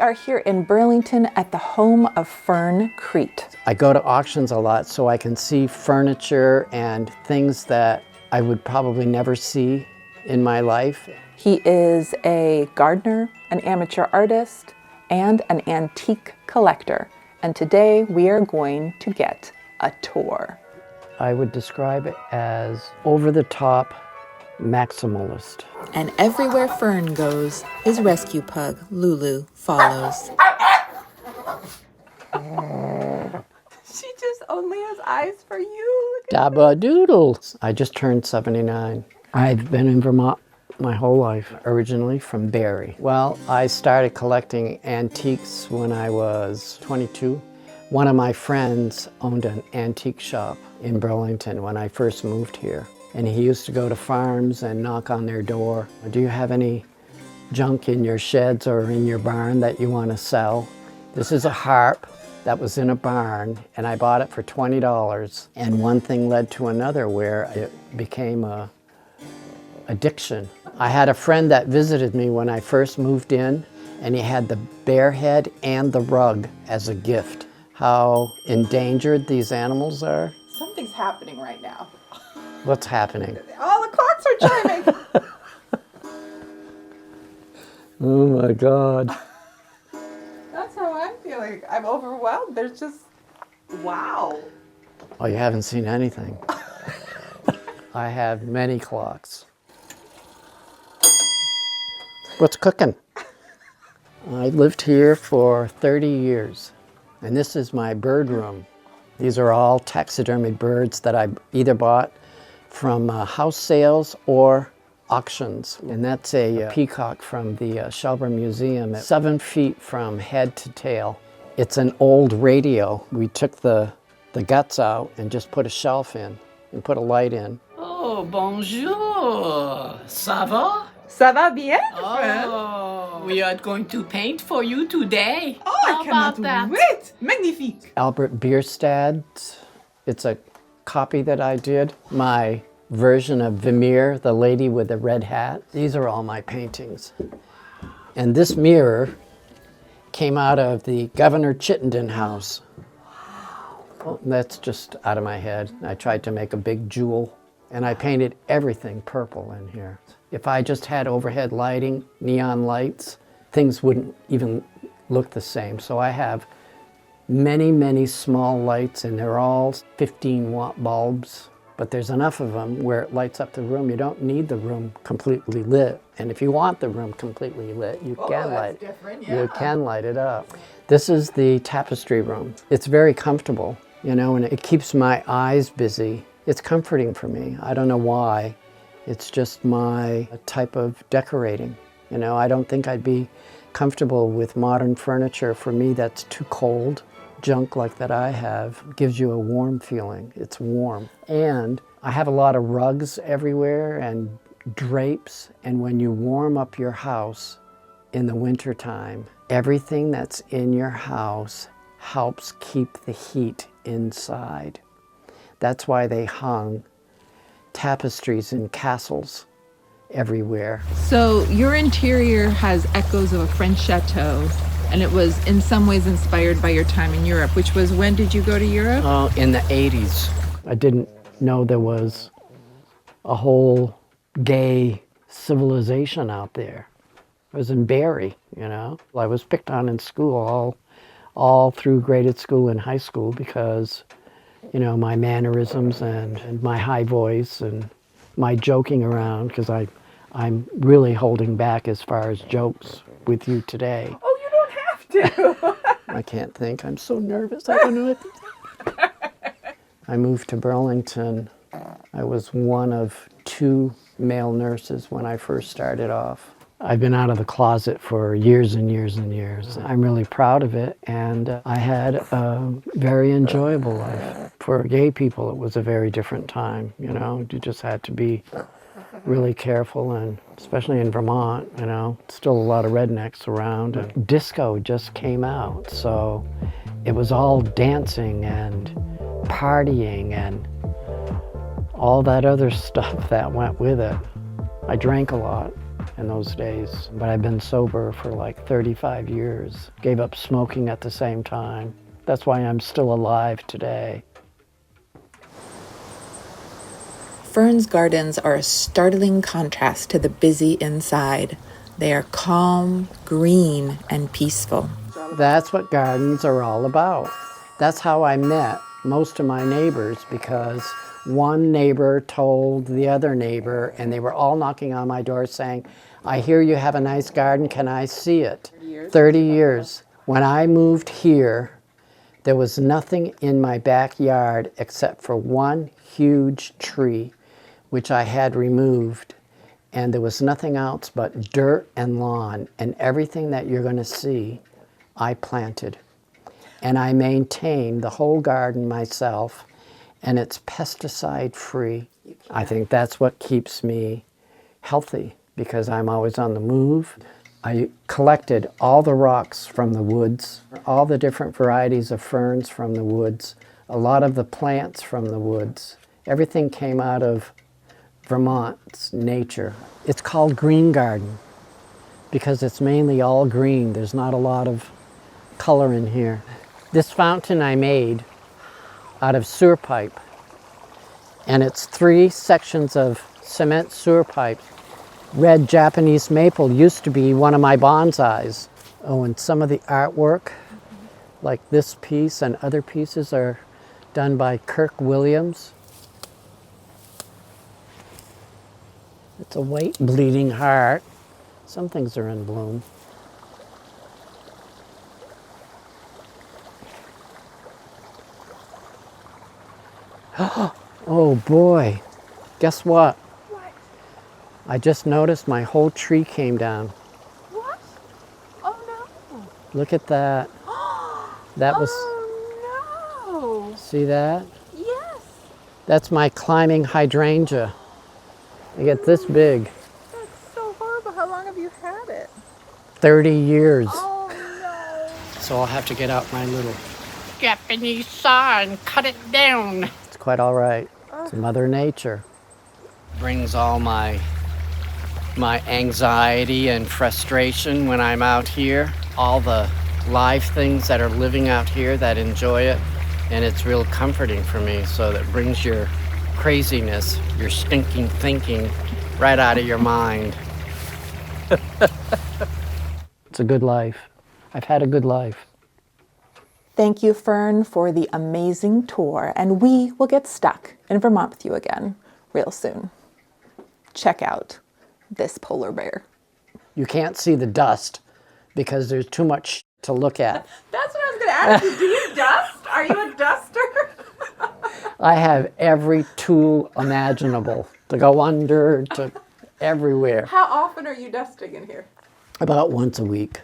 are here in Burlington at the home of Fern Crete. I go to auctions a lot so I can see furniture and things that I would probably never see in my life. He is a gardener, an amateur artist, and an antique collector. And today we are going to get a tour. I would describe it as over-the-top maximalist. And everywhere Fern goes, his rescue pug, Lulu, follows. She just only has eyes for you. Dabba-doodle. I just turned 79. I've been in Vermont my whole life, originally from Barre. Well, I started collecting antiques when I was 22. One of my friends owned an antique shop in Burlington when I first moved here. And he used to go to farms and knock on their door. Do you have any junk in your sheds or in your barn that you want to sell? This is a harp that was in a barn, and I bought it for $20. And one thing led to another where it became a addiction. I had a friend that visited me when I first moved in, and he had the bear head and the rug as a gift. How endangered these animals are. Something's happening right now. What's happening? All the clocks are chiming. Oh my God. That's how I'm feeling. I'm overwhelmed. There's just, wow. Oh, you haven't seen anything. I have many clocks. What's cooking? I lived here for 30 years, and this is my bird room. These are all taxidermy birds that I either bought from house sales or auctions. And that's a peacock from the Shelburne Museum. It's 7 feet from head to tail. It's an old radio. We took the guts out and just put a shelf in and put a light in. Oh, bonjour. Ça va? Ça va bien? Oh, we are going to paint for you today. Oh, I cannot wait! Magnifique! Albert Bierstadt. It's a copy that I did. My version of Vermeer, the lady with the red hat. These are all my paintings. And this mirror came out of the Governor Chittenden house. Well, that's just out of my head. I tried to make a big jewel, and I painted everything purple in here. If I just had overhead lighting, neon lights, things wouldn't even look the same. So I have many, many small lights, and they're all 15-watt bulbs. But there's enough of them where it lights up the room. You don't need the room completely lit. And if you want the room completely lit, you can light it. Yeah. You can light it up. This is the tapestry room. It's very comfortable, you know, and it keeps my eyes busy. It's comforting for me. I don't know why. It's just my type of decorating. You know, I don't think I'd be comfortable with modern furniture. For me, that's too cold. Junk like that I have gives you a warm feeling. It's warm. And I have a lot of rugs everywhere and drapes. And when you warm up your house in the wintertime, everything that's in your house helps keep the heat inside. That's why they hung tapestries in castles everywhere. So your interior has echoes of a French chateau, and it was in some ways inspired by your time in Europe, which was, when did you go to Europe? In the 80s. I didn't know there was a whole gay civilization out there. I was in Barre, you know. I was picked on in school all through graded school and high school because, you know, my mannerisms and my high voice and my joking around, because I'm really holding back as far as jokes with you today. Oh, you don't have to. I can't think. I'm so nervous. I don't know what to think. I moved to Burlington. I was one of 2 male nurses when I first started off. I've been out of the closet for years and years and years. I'm really proud of it, and I had a very enjoyable life. For gay people, it was a very different time, you know. You just had to be really careful, and especially in Vermont, you know, still a lot of rednecks around. And disco just came out, so it was all dancing and partying and all that other stuff that went with it. I drank a lot. in those days, but I've been sober for like 35 years. Gave up smoking at the same time. That's why I'm still alive today. Fern's gardens are a startling contrast to the busy inside. They are calm, green, and peaceful. That's what gardens are all about. That's how I met most of my neighbors, because one neighbor told the other neighbor, and they were all knocking on my door saying, I hear you have a nice garden, can I see it? 30 years. When I moved here, there was nothing in my backyard except for one huge tree, which I had removed, and there was nothing else but dirt and lawn, and everything that you're going to see, I planted. And I maintained the whole garden myself, and it's pesticide free. I think that's what keeps me healthy, because I'm always on the move. I collected all the rocks from the woods, all the different varieties of ferns from the woods, a lot of the plants from the woods. Everything came out of Vermont's nature. It's called green garden because it's mainly all green. There's not a lot of color in here. This fountain I made out of sewer pipe, and it's 3 sections of cement sewer pipe. Red Japanese maple used to be one of my bonsais. Oh, and some of the artwork, like this piece and other pieces, are done by Kirk Williams. It's a white bleeding heart. Some things are in bloom. Oh boy, guess what? What? I just noticed my whole tree came down. What? Oh no. Look at that. That was, Oh no. see that? Yes. That's my climbing hydrangea. They get this big. That's so horrible. How long have you had it? 30 years. Oh no. So I'll have to get out my little, Japanese saw and cut it down. it's quite all right. It's Mother Nature. Brings all my anxiety and frustration when I'm out here. All the live things that are living out here that enjoy it. And it's real comforting for me. So that brings your craziness, your stinking thinking right out of your mind. It's a good life. I've had a good life. Thank you, Fern, for the amazing tour, and we will get stuck in Vermont with you again real soon. Check out this polar bear. You can't see the dust because there's too much to look at. That's what I was going to ask you. Do you dust? Are you a duster? I have every tool imaginable to go under, to everywhere. How often are you dusting in here? About once a week.